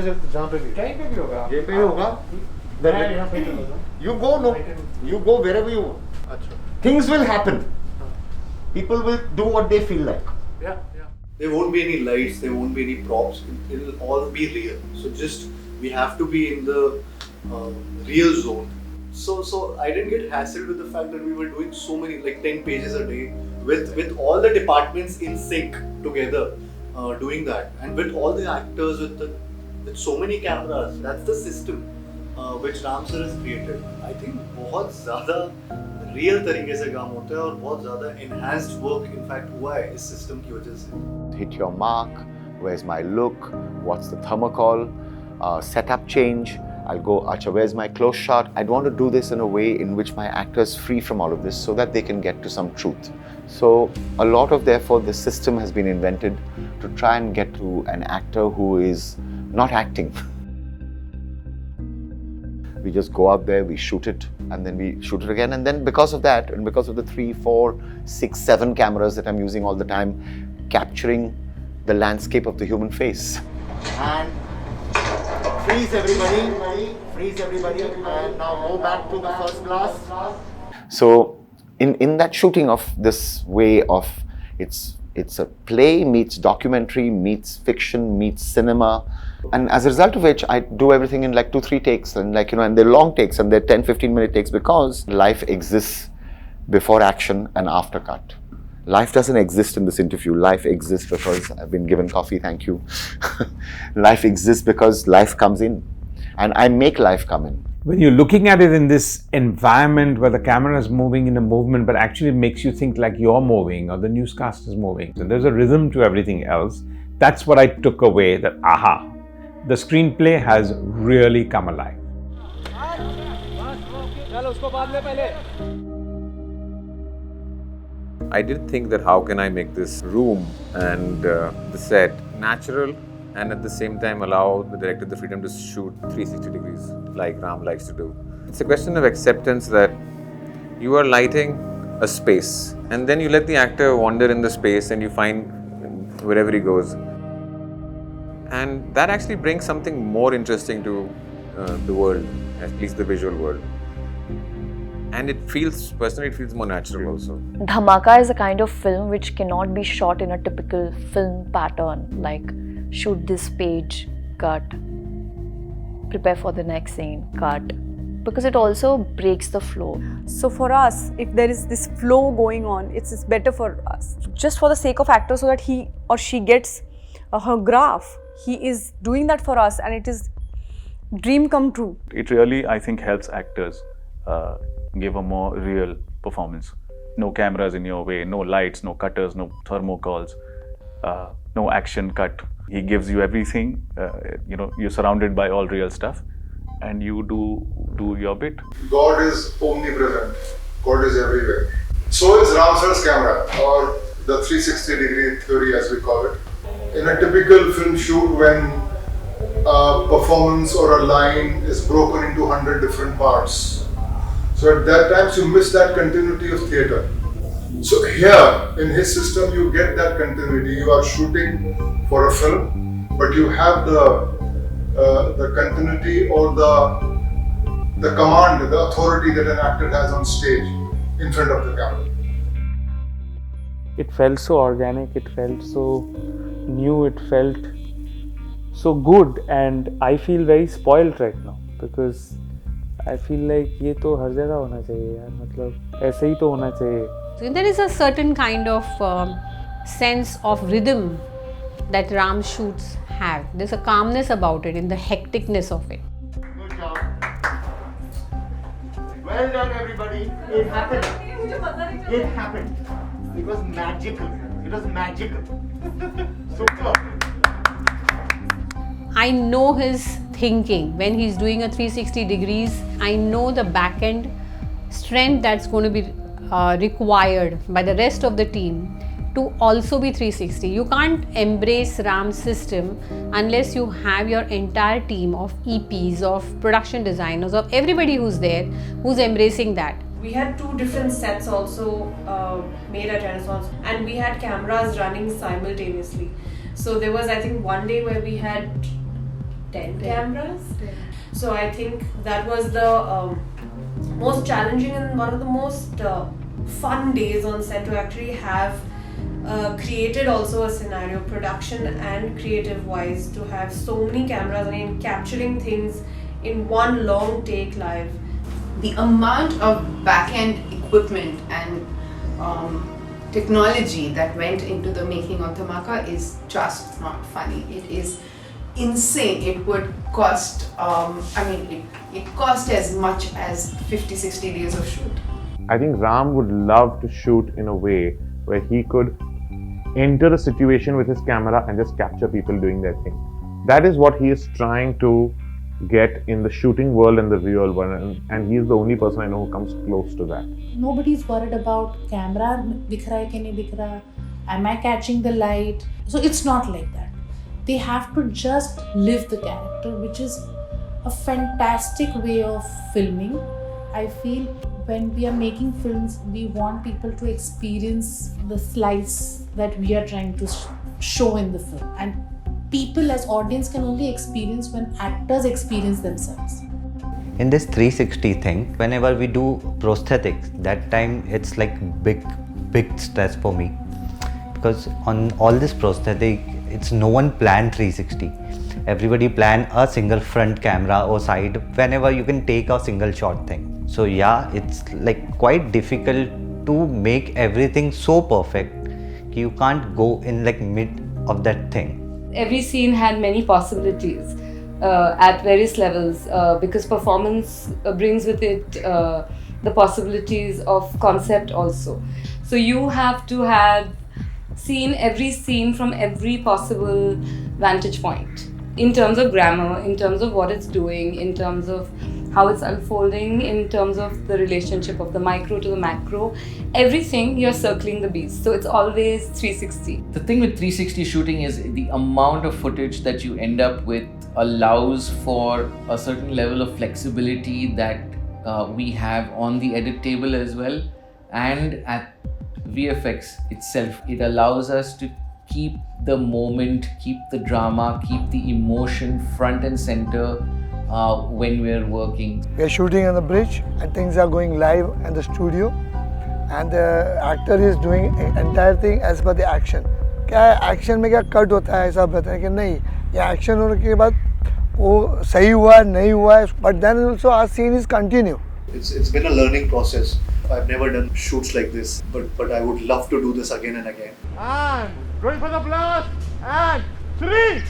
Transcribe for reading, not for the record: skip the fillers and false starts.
सामने से जहाँ पे भी कहीं पे भी होगा ये पे होगा you go no you go wherever you want अच्छा things will happen people will do what they feel like yeah There won't be any lights, there won't be any props, it'll all be real. So just, we have to be in the real zone. So I didn't get hassled with the fact that we were doing so many, like 10 pages a day, with all the departments in sync together, doing that. And with all the actors, with so many cameras, that's the system which Ram sir has created. I think बहुत ज़्यादा real तरीके से काम होता है और बहुत ज़्यादा enhanced work इनफैक्ट हुआ है इस सिस्टम की वजह से. hit your mark, where's my look, what's the thermocol, setup change, I'll go, acha, where's my close shot. I'd want to do this in a way in which my actor is free from all of this so that they can get to some truth. So a lot of therefore the system has been invented to try and get to an actor who is not acting. We just go out there, we shoot it, and then we shoot it again. And then because of that, and because of the 3, 4, 6, 7 cameras that I'm using all the time, capturing the landscape of the human face. And freeze everybody, and now go back to the first glass. So in that shooting of this way of, it's a play meets documentary meets fiction meets cinema, and as a result of which I do everything in like 2-3 takes, and like, you know, and they're long takes and they're 10-15 minute takes, because life exists before action and after cut. Life doesn't exist in this interview. Life exists because I've been given coffee, thank you. Life exists because life comes in, and I make life come in. When you're looking at it in this environment where the camera is moving in a movement, but actually it makes you think like you're moving or the newscast is moving. So there's a rhythm to everything else. That's what I took away, that aha, the screenplay has really come alive. I did think that how can I make this room and the set natural, and at the same time allow the director the freedom to shoot 360 degrees like Ram likes to do. It's a question of acceptance that you are lighting a space and then you let the actor wander in the space and you find wherever he goes. And that actually brings something more interesting to the world, at least the visual world. And it feels, personally, it feels more natural also. Dhamaka is a kind of film which cannot be shot in a typical film pattern, like shoot this page, cut, prepare for the next scene, cut, because it also breaks the flow. So for us, if there is this flow going on, it's better for us. Just for the sake of actor, so that he or she gets her graph, he is doing that for us, and it is dream come true. It really, I think, helps actors give a more real performance. No cameras in your way, no lights, no cutters, no thermocols, no action cut. He gives you everything. You know, you're surrounded by all real stuff, and you do your bit. God is omnipresent. God is everywhere. So is Ram sir's camera, or the 360-degree theory, as we call it. In a typical film shoot, when a performance or a line is broken into 100 different parts, so at that time you miss that continuity of theatre. So here, in his system, you get that continuity. You are shooting for a film, but you have the continuity or the command, the authority that an actor has on stage in front of the camera. It felt so organic, it felt so new, it felt so good, and I feel very spoiled right now because I feel like ये तो हर जगह होना चाहिए यार, मतलब ऐसे ही तो होना चाहिए. So there is a certain kind of sense of rhythm that Ram shoots have. There's a calmness about it in the hecticness of it. Good job. Well done, everybody. It happened. It happened. It was magical. It was magical. Super. I know his thinking when he's doing a 360 degrees. I know the back end strength that's going to be required by the rest of the team to also be 360. You can't embrace Ram's system unless you have your entire team of EPs, of production designers, of everybody who's there, who's embracing that. We had 2 different sets also made at Renaissance, and we had cameras running simultaneously. So there was, I think, one day where we had 10 cameras. So I think that was the most challenging and one of the most fun days on set, to actually have created also a scenario, production and creative wise, to have so many cameras and capturing things in one long take live. The amount of back-end equipment and technology that went into the making of Dhamaka is just not funny. It is insane. It would cost, it cost as much as 50-60 days of shoot. I think Ram would love to shoot in a way where he could enter a situation with his camera and just capture people doing their thing. That is what he is trying to get in the shooting world and the real world, and he is the only person I know who comes close to that. Nobody's worried about camera, dikh raha hai ki nahi dikh raha, am I catching the light? So it's not like that. They have to just live the character, which is a fantastic way of filming. I feel when we are making films, we want people to experience the slice that we are trying to show in the film. And people as audience can only experience when actors experience themselves. In this 360 thing, whenever we do prosthetics, that time it's like big stress for me. Because on all this prosthetic, it's no one planned 360. Everybody plan a single front camera or side whenever you can take a single shot thing. So yeah, it's like quite difficult to make everything so perfect that you can't go in like mid of that thing. Every scene had many possibilities at various levels because performance brings with it the possibilities of concept also. So you have to have seen every scene from every possible vantage point, in terms of grammar, in terms of what it's doing, in terms of how it's unfolding, in terms of the relationship of the micro to the macro. Everything, you're circling the beast. So it's always 360. The thing with 360 shooting is the amount of footage that you end up with allows for a certain level of flexibility that we have on the edit table as well, and at VFX itself. It allows us to keep the moment, keep the drama, keep the emotion front and center when we're working. We are shooting on the bridge and things are going live in the studio, and the actor is doing entire thing as per the action. क्या action में क्या cut होता है ऐसा बताएं कि नहीं, ये एक्शन होने के बाद वो सही हुआ नहीं हुआ, but then also our scene is continue. It's been a learning process. I've never done shoots like this, but I would love to do this again and again. And going for the blast, and 3,